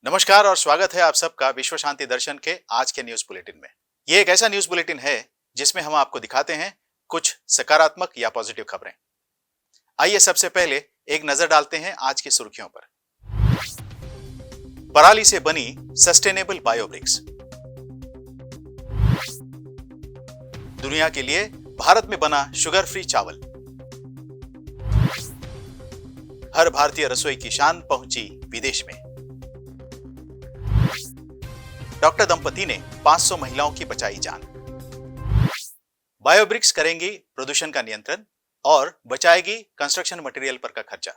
नमस्कार और स्वागत है आप सबका विश्व शांति दर्शन के आज के न्यूज बुलेटिन में। ये एक ऐसा न्यूज बुलेटिन है जिसमें हम आपको दिखाते हैं कुछ सकारात्मक या पॉजिटिव खबरें। आइए सबसे पहले एक नजर डालते हैं आज की सुर्खियों पर। पराली से बनी सस्टेनेबल बायोब्रिक्स। दुनिया के लिए भारत में बना शुगर फ्री चावल। हर भारतीय रसोई की शान पहुंची विदेश में। डॉक्टर दंपति ने 500 महिलाओं की बचाई जान। बायोब्रिक्स करेंगी प्रदूषण का नियंत्रण और बचाएगी कंस्ट्रक्शन मटेरियल पर का खर्चा।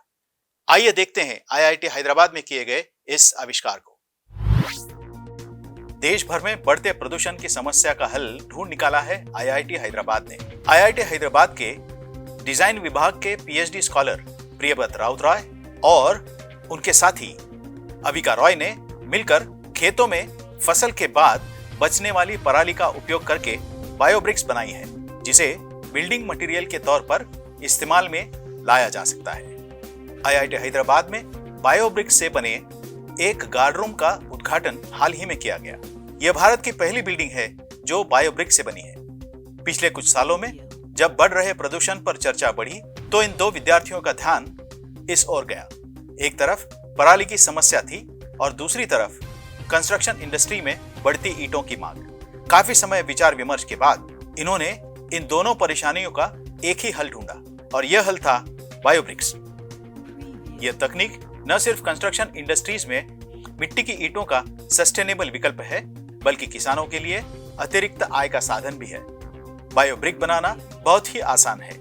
आइए देखते हैं आईआईटी हैदराबाद में किए गए इस आविष्कार को। देश भर में बढ़ते प्रदूषण की समस्या का हल ढूंढ निकाला है आईआईटी हैदराबाद ने। आईआईटी हैदराबाद के डिजाइन विभाग के पीएचडी स्कॉलर प्रियव्रत राउतराय और उनके साथी अविका रॉय ने मिलकर खेतों में फसल के बाद बचने वाली पराली का उपयोग करके बायोब्रिक्स बनाई है, जिसे बिल्डिंग मटेरियल के तौर पर इस्तेमाल में लाया जा सकता है। आईआईटी हैदराबाद में बायोब्रिक्स से बने एक गार्ड रूम का उद्घाटन हाल ही में किया गया। यह भारत की पहली बिल्डिंग है जो बायोब्रिक्स से बनी है। पिछले कुछ सालों में जब बढ़ रहे प्रदूषण पर चर्चा बढ़ी तो इन दो विद्यार्थियों का ध्यान इस ओर गया। एक तरफ पराली की समस्या थी और दूसरी तरफ कंस्ट्रक्शन इंडस्ट्री में बढ़ती ईंटों की मांग। काफी समय विचार विमर्श के बाद इन्होंने इन दोनों परेशानियों का एक ही हल ढूंढा और यह हल था बायोब्रिक्स। यह तकनीक न सिर्फ कंस्ट्रक्शन इंडस्ट्रीज में मिट्टी की ईंटों का सस्टेनेबल विकल्प है, बल्कि किसानों के लिए अतिरिक्त आय का साधन भी है। बायोब्रिक बनाना बहुत ही आसान है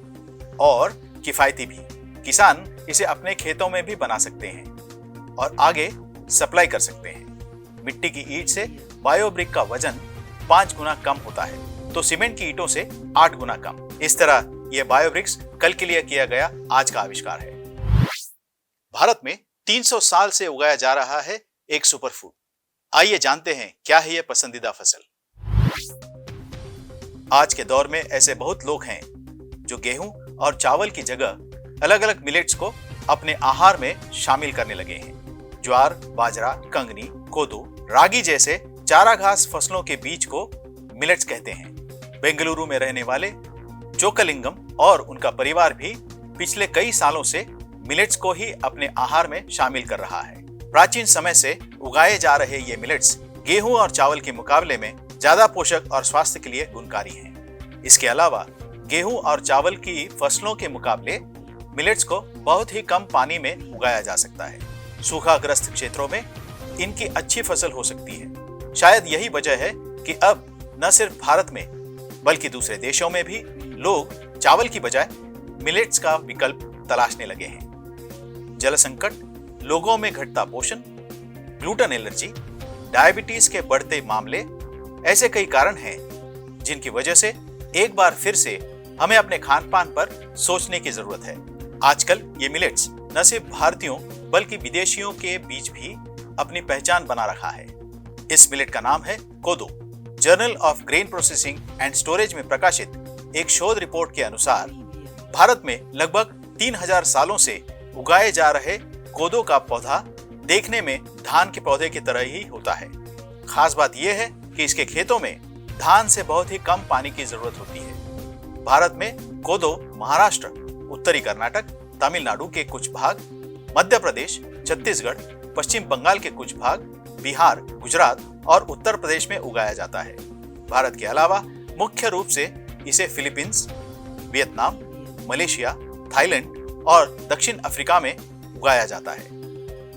और किफायती भी। किसान इसे अपने खेतों में भी बना सकते हैं और आगे सप्लाई कर सकते हैं। मिट्टी की ईंट से बायोब्रिक का वजन 5 गुना कम होता है, तो सीमेंट की ईंटों से 8 गुना कम। इस तरह यह बायोब्रिक्स कल के लिए किया गया आज का आविष्कार है। भारत में 300 साल से उगाया जा रहा है एक सुपर फूड। आइए जानते हैं क्या है यह पसंदीदा फसल। आज के दौर में ऐसे बहुत लोग हैं जो गेहूं और चावल की जगह अलग अलग मिलेट्स को अपने आहार में शामिल करने लगे हैं। ज्वार, बाजरा, कंगनी, कोदो, रागी जैसे चारा घास फसलों के बीज को मिलेट्स कहते हैं। बेंगलुरु में रहने वाले चोकलिंगम और उनका परिवार भी पिछले कई सालों से मिलेट्स को ही अपने आहार में शामिल कर रहा है। प्राचीन समय से उगाए जा रहे ये मिलेट्स गेहूं और चावल के मुकाबले में ज्यादा पोषक और स्वास्थ्य के लिए गुणकारी हैं। इसके अलावा गेहूं और चावल की फसलों के मुकाबले मिलेट्स को बहुत ही कम पानी में उगाया जा सकता है। सूखाग्रस्त क्षेत्रों में इनकी अच्छी फसल हो सकती है। शायद यही वजह है कि अब न सिर्फ भारत में बल्कि दूसरे देशों में भी लोग चावल की बजाय मिलेट्स का विकल्प तलाशने लगे हैं। जल संकट, लोगों में घटता पोषण, ग्लूटेन एलर्जी, डायबिटीज के बढ़ते मामले ऐसे कई कारण हैं जिनकी वजह से एक बार फिर से हमें अपने खान पान पर सोचने की जरूरत है। आजकल ये मिलेट्स न सिर्फ भारतीयों बल्कि विदेशियों के बीच भी अपनी पहचान बना रखा है। इस मिलेट का नाम है कोदो। Journal of grain processing and storage में प्रकाशित एक शोध रिपोर्ट के अनुसार भारत में लगभग 3000 सालों से उगाए जा रहे कोदो का पौधा देखने में धान के पौधे की तरह ही होता है। खास बात यह है कि इसके खेतों में धान से बहुत ही कम पानी की जरूरत होती है। भारत में कोदो महाराष्ट्र, उत्तरी कर्नाटक, तमिलनाडु के कुछ भाग, मध्य प्रदेश, छत्तीसगढ़, पश्चिम बंगाल के कुछ भाग, बिहार, गुजरात और उत्तर प्रदेश में उगाया जाता है। भारत के अलावा मुख्य रूप से इसे फिलीपींस, वियतनाम, मलेशिया, थाईलैंड और दक्षिण अफ्रीका में उगाया जाता है।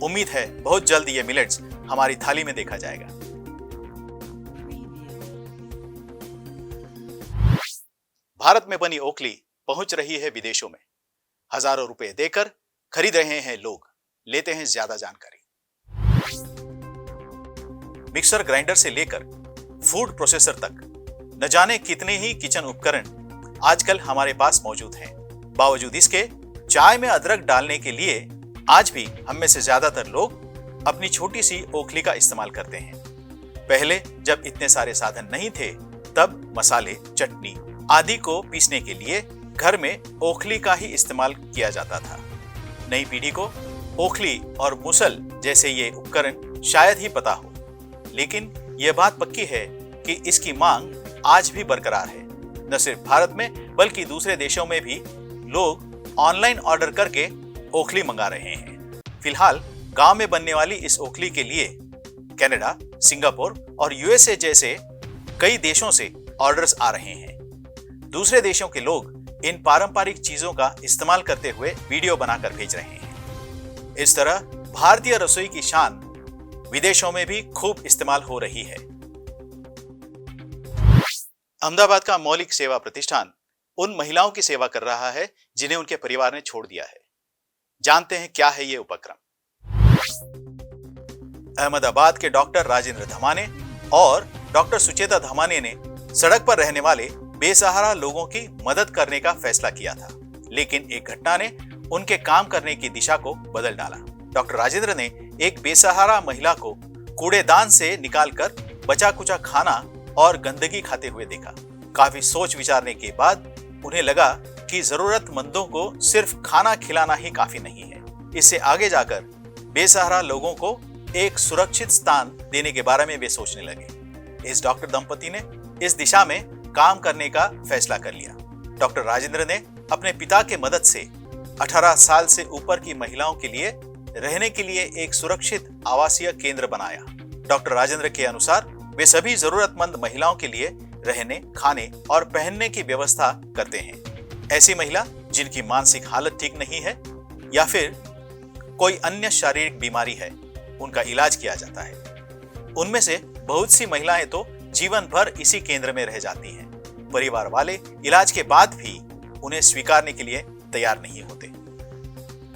उम्मीद है बहुत जल्द ये मिलेट्स हमारी थाली में देखा जाएगा। भारत में बनी ओखली पहुंच रही है विदेशों में। हजारों रुपए देकर खरीद रहे हैं लोग। लेते हैं ज्यादा जानकारी। मिक्सर ग्राइंडर से लेकर फूड प्रोसेसर तक न जाने कितने ही किचन उपकरण आजकल हमारे पास मौजूद हैं। बावजूद इसके चाय में अदरक डालने के लिए आज भी हम में से ज्यादातर लोग अपनी छोटी सी ओखली का इस्तेमाल करते हैं। पहले जब इतने सारे साधन नहीं थे तब मसाले, चटनी आदि को पीसने के लिए घर में ओखली का ही इस्तेमाल किया जाता था। नई पीढ़ी को ओखली और मुसल जैसे ये उपकरण शायद ही पता हो, लेकिन यह बात पक्की है कि इसकी मांग आज भी बरकरार है। न सिर्फ भारत में बल्कि दूसरे देशों में भी लोग ऑनलाइन ऑर्डर करके ओखली मंगा रहे हैं। फिलहाल गांव में बनने वाली इस ओखली के लिए कनाडा, सिंगापुर और यूएसए जैसे कई देशों से ऑर्डर्स आ रहे हैं। दूसरे देशों के लोग इन पारंपरिक चीजों का इस्तेमाल करते हुए वीडियो बनाकर भेज रहे हैं। इस तरह भारतीय रसोई की शान विदेशों में भी खूब इस्तेमाल हो रही है। अहमदाबाद का मौलिक सेवा प्रतिष्ठान उन महिलाओं की सेवा कर रहा है जिन्हें उनके परिवार ने छोड़ दिया है। जानते हैं क्या है ये उपक्रम। अहमदाबाद के डॉक्टर राजेंद्र धमाने और डॉक्टर सुचेता धमाने ने सड़क पर रहने वाले बेसहारा लोगों की मदद करने का फैसला किया था, लेकिन एक घटना ने उनके काम करने की दिशा को बदल डाला। डॉक्टर राजेंद्र ने एक बेसहारा महिला को कूड़ेदान से निकालकर बचा कुचा खाना और गंदगी खाते हुए देखा। काफी सोच विचारने के बाद उन्हें लगा कि जरूरतमंदों को सिर्फ खाना खिलाना ही काफी नहीं है। इससे आगे जाकर बेसहारा लोगों को एक सुरक्षित स्थान देने के बारे में वे सोचने लगे। इस डॉक्टर दंपति ने इस दिशा में काम करने का फैसला कर लिया। डॉक्टर राजेंद्र ने अपने पिता के मदद से 18 साल से ऊपर की महिलाओं के लिए रहने के लिए एक सुरक्षित आवासीय केंद्र बनाया। डॉक्टर राजेंद्र के अनुसार वे सभी जरूरतमंद महिलाओं के लिए रहने, खाने और पहनने की व्यवस्था करते हैं। ऐसी महिला जिनकी मानसिक हालत ठीक नहीं है या फिर कोई अन्य शारीरिक बीमारी है, उनका इलाज किया जाता है। उनमें से बहुत सी महिलाएं तो जीवन भर इसी केंद्र में रह जाती हैं। परिवार वाले इलाज के बाद भी उन्हें स्वीकारने के लिए तैयार नहीं होते।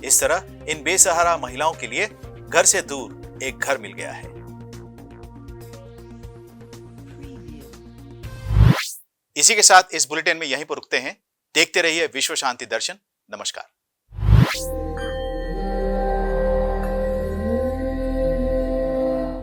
इस तरह इन बेसहारा महिलाओं के लिए घर से दूर एक घर मिल गया है। इसी के साथ इस बुलेटिन में यहीं पर रुकते हैं। देखते रहिए विश्व शांति दर्शन। नमस्कार।